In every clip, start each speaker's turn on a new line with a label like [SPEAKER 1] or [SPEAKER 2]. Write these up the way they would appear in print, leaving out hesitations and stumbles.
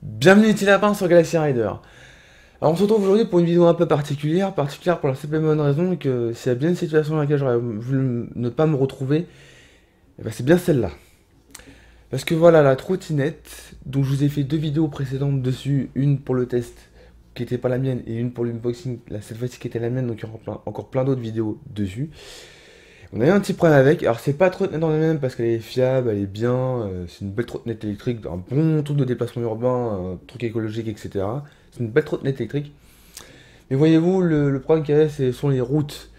[SPEAKER 1] Bienvenue les petits lapins sur Galaxy Rider. Alors on se retrouve aujourd'hui pour une vidéo un peu particulière pour la simple et bonne raison que s'il y a bien une situation dans laquelle j'aurais voulu ne pas me retrouver, et ben c'est bien celle-là. Parce que voilà la trottinette, dont je vous ai fait deux vidéos précédentes dessus, une pour le test qui n'était pas la mienne et une pour l'unboxing, cette fois-ci qui était la mienne, donc il y aura encore plein d'autres vidéos dessus. On a eu un petit problème avec, alors c'est pas trottinette dans les mêmes parce qu'elle est fiable, elle est bien, c'est une belle trottinette électrique, un bon truc de déplacement urbain, un truc écologique, etc. C'est une belle trottinette électrique. Mais voyez-vous, le problème qu'il y a, ce sont les routes.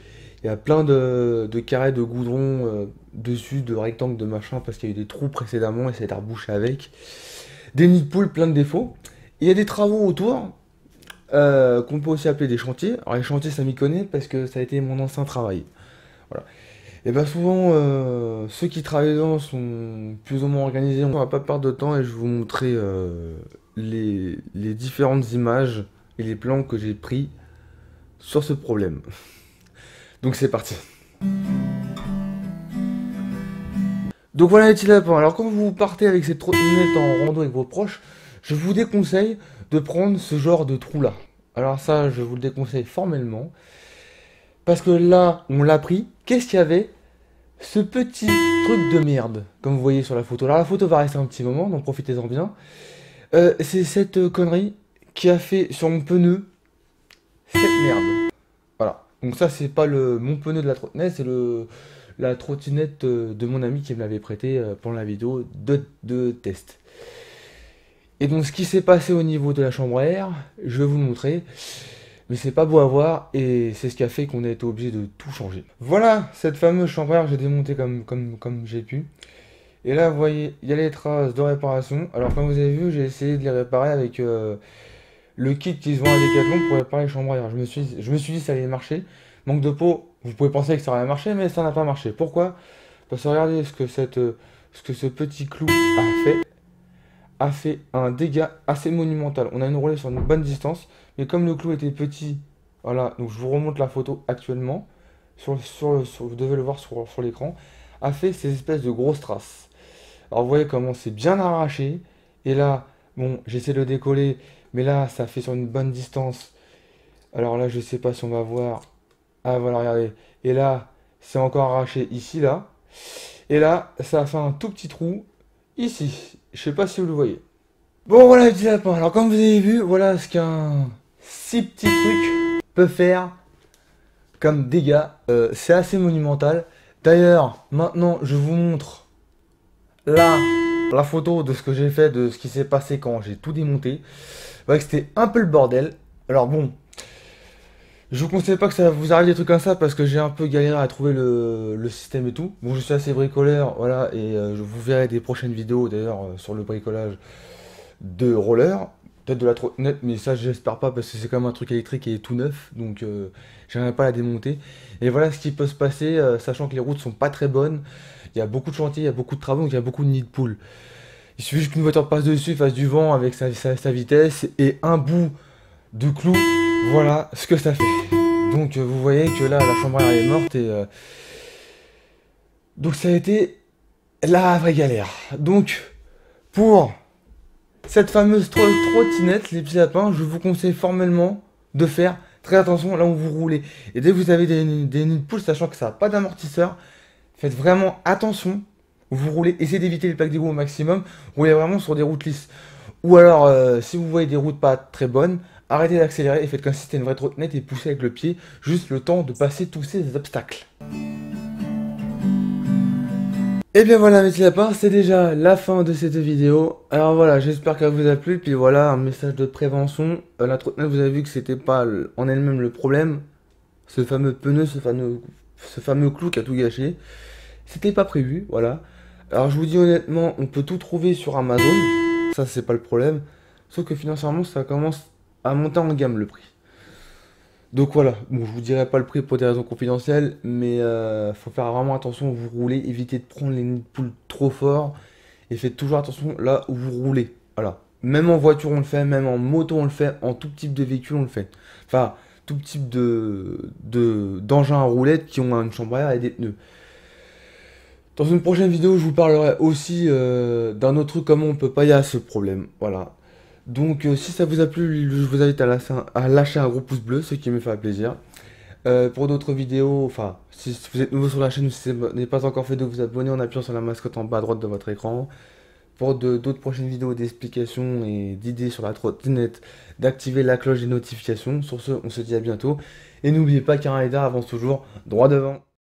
[SPEAKER 1] Il y a plein de carrés de goudron dessus, de rectangles, de machin, parce qu'il y a eu des trous précédemment et ça a été rebouché avec. Des nids de poules, plein de défauts. Il y a des travaux autour, qu'on peut aussi appeler des chantiers. Alors les chantiers, ça m'y connaît parce que ça a été mon ancien travail. Voilà. Et bien souvent, ceux qui travaillent dedans sont plus ou moins organisés. On va pas perdre de temps et je vais vous montrer les différentes images et les plans que j'ai pris sur ce problème. Donc c'est parti. Donc voilà les petits lapins. Alors quand vous partez avec cette trottinette en rando avec vos proches, je vous déconseille de prendre ce genre de trou là. Alors ça, je vous le déconseille formellement. Parce que là, on l'a pris. Qu'est-ce qu'il y avait? Ce petit truc de merde, comme vous voyez sur la photo. Alors la photo va rester un petit moment, donc profitez-en bien. C'est cette connerie qui a fait sur mon pneu cette merde. Voilà. Donc ça, c'est pas mon pneu de la trottinette, c'est la trottinette de mon ami qui me l'avait prêté pour la vidéo de test. Et donc ce qui s'est passé au niveau de la chambre à air, je vais vous le montrer. Mais c'est pas beau à voir et c'est ce qui a fait qu'on a été obligé de tout changer. Voilà cette fameuse chambre à air, j'ai démonté comme j'ai pu. Et là vous voyez, il y a les traces de réparation. Alors comme vous avez vu, j'ai essayé de les réparer avec le kit qui se vend à Decathlon pour réparer les chambres à air. Je me suis dit que ça allait marcher. Manque de peau, vous pouvez penser que ça aurait marché, mais ça n'a pas marché. Pourquoi? Parce que regardez ce que ce petit clou a fait un dégât assez monumental. On a enroulé sur une bonne distance, mais comme le clou était petit, voilà, donc je vous remonte la photo actuellement, vous devez le voir sur l'écran, a fait ces espèces de grosses traces. Alors vous voyez comment c'est bien arraché, et là, bon, j'essaie de le décoller, mais là, ça fait sur une bonne distance. Alors là, je sais pas si on va voir. Ah voilà, regardez. Et là, c'est encore arraché ici, là. Et là, ça a fait un tout petit trou ici. Je sais pas si vous le voyez. Bon voilà les petits lapins, alors comme vous avez vu, voilà ce qu'un si petit truc peut faire comme dégâts. C'est assez monumental. D'ailleurs, maintenant je vous montre là la photo de ce que j'ai fait, de ce qui s'est passé quand j'ai tout démonté. Ouais, c'était un peu le bordel. Alors bon, je vous conseille pas que ça vous arrive des trucs comme ça parce que j'ai un peu galéré à trouver le système et tout. Bon, je suis assez bricoleur, voilà, et je vous verrai des prochaines vidéos d'ailleurs sur le bricolage de roller, peut-être de la trottinette, mais ça j'espère pas parce que c'est quand même un truc électrique et tout neuf, donc j'aimerais pas la démonter. Et voilà ce qui peut se passer, sachant que les routes sont pas très bonnes, il y a beaucoup de chantiers, il y a beaucoup de travaux, donc il y a beaucoup de nids de poules. Il suffit juste qu'une voiture passe dessus, fasse du vent avec sa vitesse et un bout de clou, voilà ce que ça fait. Donc vous voyez que là la chambre à air est morte et donc ça a été la vraie galère. Donc pour cette fameuse trottinette, les petits lapins, je vous conseille formellement de faire très attention là où vous roulez. Et dès que vous avez des nids de poules, sachant que ça n'a pas d'amortisseur, faites vraiment attention où vous roulez. Essayez d'éviter les plaques d'égout au maximum. Roulez vraiment sur des routes lisses. Ou alors, si vous voyez des routes pas très bonnes, arrêtez d'accélérer et faites comme si c'était une vraie trottinette et poussez avec le pied, juste le temps de passer tous ces obstacles. Et bien voilà mes petits lapins, c'est déjà la fin de cette vidéo. Alors voilà, j'espère qu'elle vous a plu. Puis voilà, un message de prévention. La trottinette, vous avez vu que c'était pas en elle-même le problème. Ce fameux pneu, ce fameux clou qui a tout gâché. C'était pas prévu, voilà. Alors je vous dis honnêtement, on peut tout trouver sur Amazon. Ça, c'est pas le problème. Sauf que financièrement, ça commence à monter en gamme le prix. Donc voilà, bon, je vous dirai pas le prix pour des raisons confidentielles, mais faut faire vraiment attention où vous roulez, évitez de prendre les nids de poules trop fort, et faites toujours attention là où vous roulez. Voilà, même en voiture on le fait, même en moto on le fait, en tout type de véhicule on le fait. Enfin, tout type d'engins à roulettes qui ont une chambre à air et des pneus. Dans une prochaine vidéo, je vous parlerai aussi d'un autre truc, comment on peut pallier à ce problème. Voilà. Donc, si ça vous a plu, je vous invite à lâcher un gros pouce bleu, ce qui me fait plaisir. Pour d'autres vidéos, enfin, si vous êtes nouveau sur la chaîne ou si ce n'est pas encore fait, de vous abonner en appuyant sur la mascotte en bas à droite de votre écran. Pour d'autres prochaines vidéos d'explications et d'idées sur la trottinette, d'activer la cloche des notifications. Sur ce, on se dit à bientôt. Et n'oubliez pas qu'un rider avance toujours droit devant.